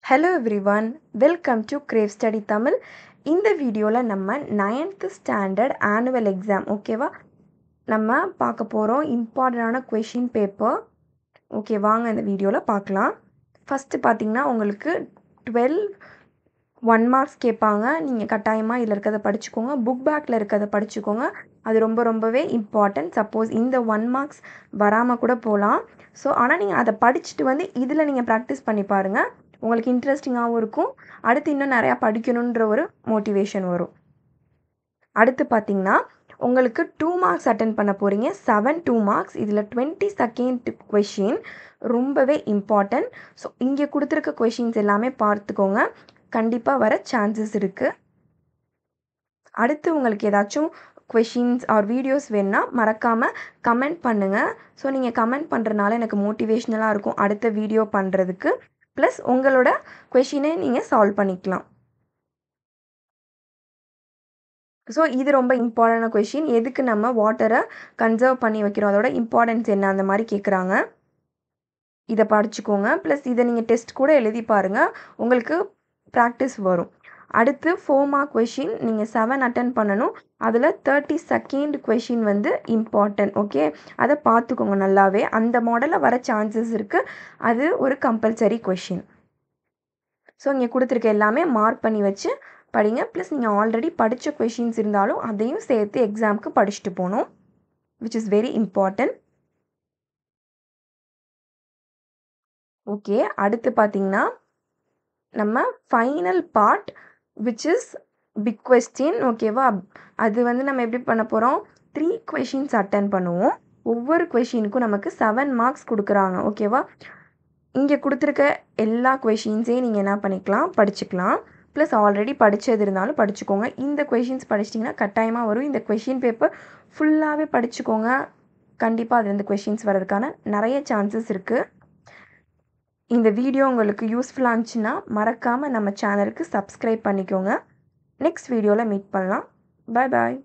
Hello everyone, welcome to Crave Study Tamil. இந்த வீடியோவில் நம்ம 9th ஸ்டாண்டர்ட் ஆனுவல் எக்ஸாம் ஓகேவா நம்ம பார்க்க போகிறோம். இம்பார்ட்டண்டான கொஷின் பேப்பர். ஓகே, வாங்க இந்த வீடியோவில் பார்க்கலாம். ஃபஸ்ட்டு பார்த்தீங்கன்னா உங்களுக்கு 12 1 மார்க்ஸ் கேட்பாங்க. நீங்கள் கட்டாயமாக இதில் இருக்கிறத படிச்சுக்கோங்க. புக் பேக்கில் இருக்கிறத படிச்சுக்கோங்க. அது ரொம்பவே இம்பார்ட்டன்ட். சப்போஸ் இந்த 1 மார்க்ஸ் வராமல் கூட போகலாம். ஸோ ஆனால் நீங்கள் அதை படிச்சுட்டு வந்து இதில் நீங்கள் ப்ராக்டிஸ் பண்ணி பாருங்கள். உங்களுக்கு இன்ட்ரெஸ்டிங்காகவும் இருக்கும். அடுத்து இன்னும் நிறையா படிக்கணுன்ற ஒரு மோட்டிவேஷன் வரும். அடுத்து பார்த்தீங்கன்னா உங்களுக்கு 2 மார்க்ஸ் அட்டன் பண்ண போகிறீங்க. 2 மார்க்ஸ். இதில் 22nd கொஷின் ரொம்பவே இம்பார்ட்டன்ட். ஸோ இங்கே கொடுத்துருக்க கொஷின்ஸ் எல்லாமே பார்த்துக்கோங்க. கண்டிப்பாக வர சான்சஸ் இருக்குது. அடுத்து உங்களுக்கு ஏதாச்சும் கொஷின்ஸ் ஆர் வீடியோஸ் வேணுன்னா மறக்காமல் கமெண்ட் பண்ணுங்கள். ஸோ நீங்கள் கமெண்ட் பண்ணுறதுனால எனக்கு மோட்டிவேஷ்னலாக இருக்கும் அடுத்த வீடியோ பண்ணுறதுக்கு. ப்ளஸ் உங்களோட கொஷினை நீங்கள் சால்வ் பண்ணிக்கலாம். ஸோ இது ரொம்ப இம்பார்ட்டண்டான கொஷின். எதுக்கு நம்ம வாட்டரை கன்சர்வ் பண்ணி வைக்கிறோம், அதோட இம்பார்ட்டன்ஸ் என்ன, அந்த மாதிரி கேட்குறாங்க. இதை படிச்சுக்கோங்க. ப்ளஸ் இதை நீங்கள் டெஸ்ட் கூட எழுதி பாருங்கள், உங்களுக்கு ப்ராக்டிஸ் வரும். அடுத்து 4 மார்க் கொஷின் நீங்கள் 7 அட்டன் பண்ணணும். அதில் 32nd கொஷின் வந்து இம்பார்ட்டன்ட். ஓகே, அதை பார்த்துக்கோங்க நல்லாவே. அந்த மாடலில் வர சான்சஸ் இருக்குது. அது ஒரு கம்பல்சரி கொஷின். ஸோ இங்கே கொடுத்துருக்க எல்லாமே மார்க் பண்ணி வச்சு படிங்க. ப்ளஸ் நீங்கள் ஆல்ரெடி படித்த கொஷின்ஸ் இருந்தாலும் அதையும் சேர்த்து எக்ஸாமுக்கு படிச்சுட்டு போகணும், which is very important. Okay, அடுத்து பார்த்தீங்கன்னா நம்ம final part which is big question. ஓகேவா, அது வந்து நம்ம எப்படி பண்ண போகிறோம், 3 கொஷின்ஸ் அட்டன் பண்ணுவோம். ஒவ்வொரு கொஷினுக்கும் நமக்கு 7 மார்க்ஸ் கொடுக்குறாங்க. ஓகேவா, இங்கே கொடுத்துருக்க எல்லா கொஷின்ஸையும் நீங்கள் என்ன பண்ணிக்கலாம், படிச்சுக்கலாம். ப்ளஸ் ஆல்ரெடி படித்தது இருந்தாலும் படிச்சுக்கோங்க. இந்த கொஷின்ஸ் படிச்சிட்டிங்கன்னா கட்டாயமாக வரும். இந்த கொஷின் பேப்பர் ஃபுல்லாகவே படிச்சுக்கோங்க. கண்டிப்பாக அதுலேருந்து கொஷின்ஸ் வர்றதுக்கான நிறைய சான்சஸ் இருக்குது. இந்த வீடியோ உங்களுக்கு யூஸ்ஃபுல்லாக இருந்துச்சுன்னா மறக்காமல் நம்ம சேனலுக்கு சப்ஸ்கிரைப் பண்ணிக்கோங்க. நெக்ஸ்ட் வீடியோவில் மீட் பண்ணலாம். பாய் பாய்.